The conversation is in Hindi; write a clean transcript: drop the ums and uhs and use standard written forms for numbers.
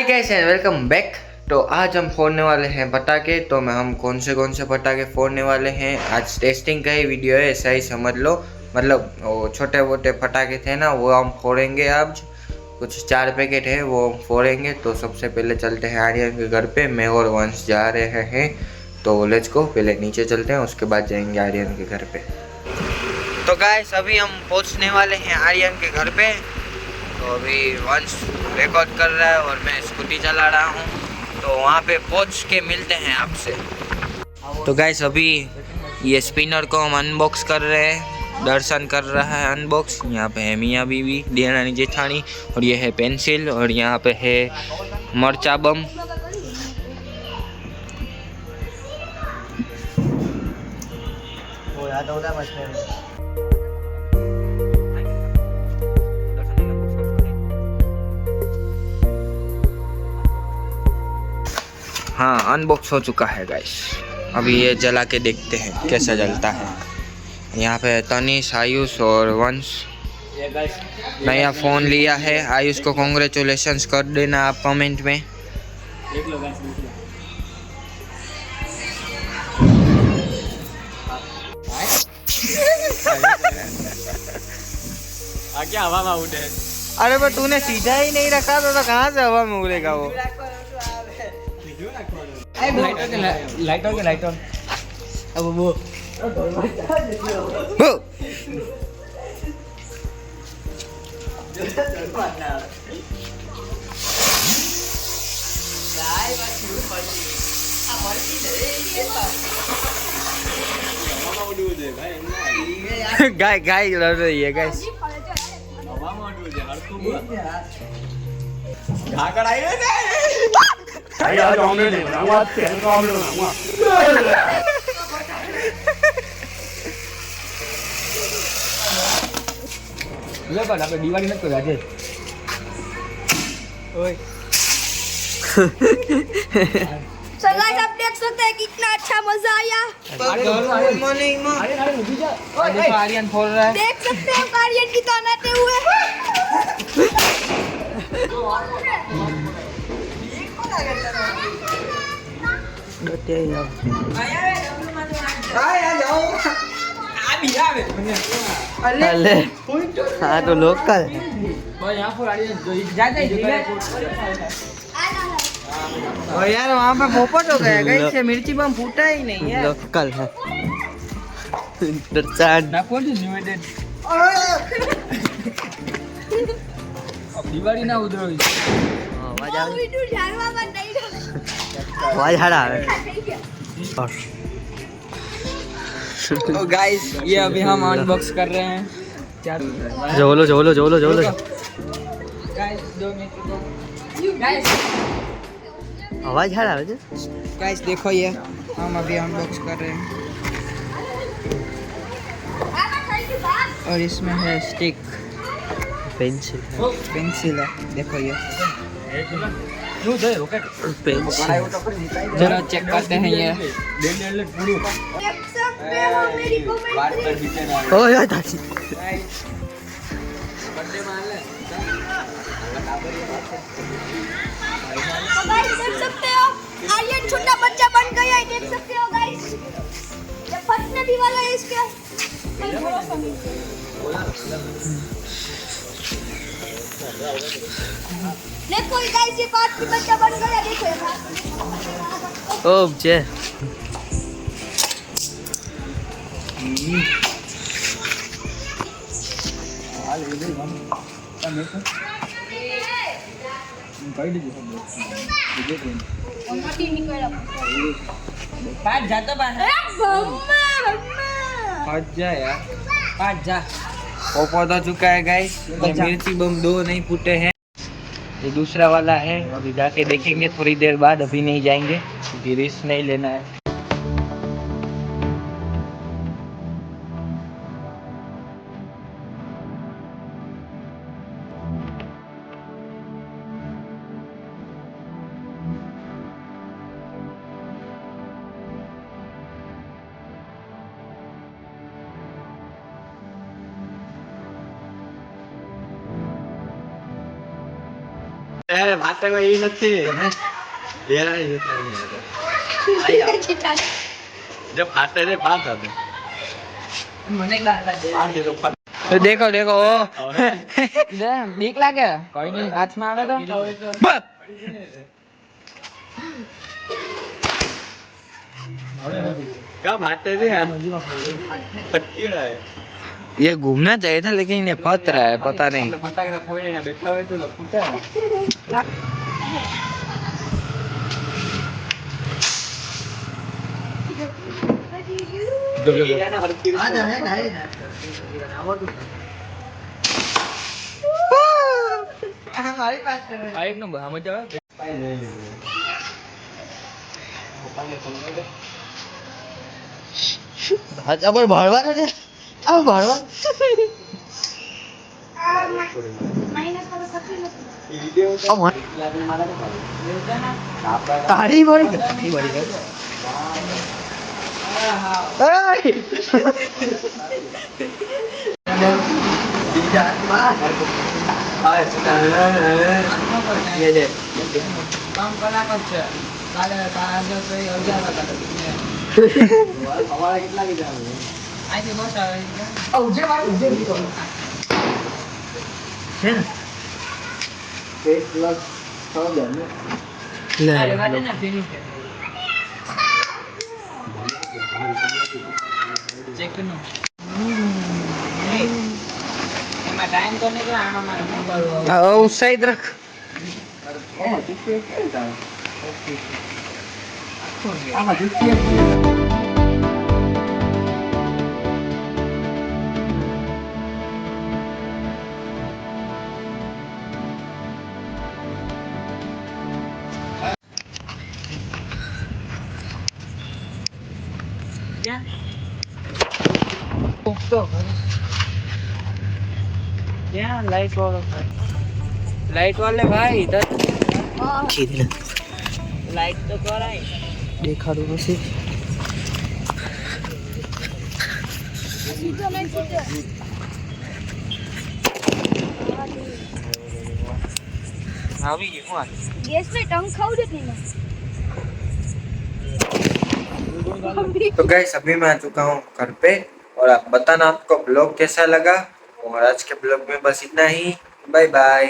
Hi guys and welcome back. तो आज हम फोड़ने वाले हैं पटाखे। तो हम कौन से पटाखे फोड़ने वाले हैं, आज टेस्टिंग का ही वीडियो है, ऐसा ही समझ लो। मतलब वो छोटे मोटे पटाखे थे ना, वो हम फोड़ेंगे। आज कुछ 4 पैकेट है, वो हम फोड़ेंगे। तो सबसे पहले चलते हैं आर्यन के घर पे। मैं और वंश जा रहे हैं, तो लेट्स गो। पहले नीचे चलते हैं, उसके बाद जाएंगे आर्यन के घर पे। तो गाइस अभी हम पहुंचने वाले हैं आर्यन के घर पे। तो अभी वंश रिकॉर्ड कर रहा है और मैं स्कूटी चला रहा हूँ। तो वहाँ पे पहुँच के मिलते हैं आपसे। तो गाइस अभी ये स्पिनर को हम अनबॉक्स कर रहे हैं। दर्शन कर रहा है अनबॉक्स। यहाँ पे है मियाँ बीवी, देवरानी जेठानी, और ये है पेंसिल, और यहाँ पे है मरचा बम। हाँ, अनबॉक्स हो चुका है गाइस। अभी ये जला के देखते हैं कैसा जलता है। यहाँ पे तनिष, आयुष और वंश। नया फ़ोन लिया है। आयुष को कॉन्ग्रेचुलेशंस कर देना आप कमेंट में। देख लो गाइस, देख लो। क्या हवा में उड़े? अरे पर तूने सीधा ही नहीं रखा तो कहाँ से हवा में उड़ेगा वो। Light on. अब वो गाय गाय लड़ रही है गाइस। दिवाली मत करो આજે ओए So guys, आप देख सकते हैं कितना अच्छा मजा आया। आर्यन फोड़ रहा है। देख सकते हैं आर्यन की तानाते हुए। अरे हाँ तो लोकल। और यार वहाँ पे पोपट हो गया गाइस, ये मिर्ची बम फूटा ही नहीं है। लोकल है। દિવાળી ના ઉધરો आवाज आ रही वीडियो जानवा मत नहीं रहो। आवाज आ रहा है। तो गाइस ये अभी हम अनबॉक्स कर रहे हैं। जोलो जोलो जोलो जोलो। गाइस 2 मिनट गाइस आवाज आ रहा है। गाइस देखो ये हम अभी अनबॉक्स कर रहे हैं और इसमें है स्टिक, पेंसिल है। देखो ये पेंसिल। जरा चेक करते हैं ये। देख सकते हो मेरी कमेंट। ओ यार दादी। तो गाइस देख सकते हो आर्यन छोटा बच्चा बन गया है। देख सकते हो गाइस, ये फटने भी वाला है इसके। देखो गाइस, ये पाँच की बच्चा बन गया। देखो ओ जे पाँच जाता बाहर हट जा यार। पाँच जा। पोपट हो चुका है गाइस। ये मिर्ची बम 2 नहीं फूटे हैं। ये दूसरा वाला है, अभी जाके देखेंगे थोड़ी देर बाद। अभी नहीं जाएंगे क्योंकि रिस्क नहीं लेना है। अरे भाटे में ये नहीं ये नहीं जब फाटे थे बात आते तो देखो देखो बीक लागे कोई नहीं हाथ में आवे तो क्या भाटे थे यार पट्टी रहा है ये घूमना चाहिए था लेकिन ये फट रहा है पता नहीं फटाके फोड़े ना बैठा हुए तो लगता है एक नंबर हम जाओ पर भरवा रे अब भरवा माइनस वाला सफेद तारी भरी तारी भरी ये काम कला कर છે કાલે કાલે તો અજારા કરે हमारा कितना की जाए આથી બસ આવે उजे मार उजे भी तो है ना 6 लाख 1000 લે વાડે ને ફિનિશ ચેક નો એમાં ટાઈમ તો નહીં કે આમાં મારે उस साइड रख क्या तो क्या लाइट वाले भाई इधर लाइट तो कराई देखा दो से सीधो मैं सीधो આવી ગયું હું गैस में टंग खाऊ देती ना तो गाइस अभी मैं आ चुका हूँ घर पे और आप बताना आपको ब्लॉग कैसा लगा और आज के ब्लॉग में बस इतना ही बाय बाय।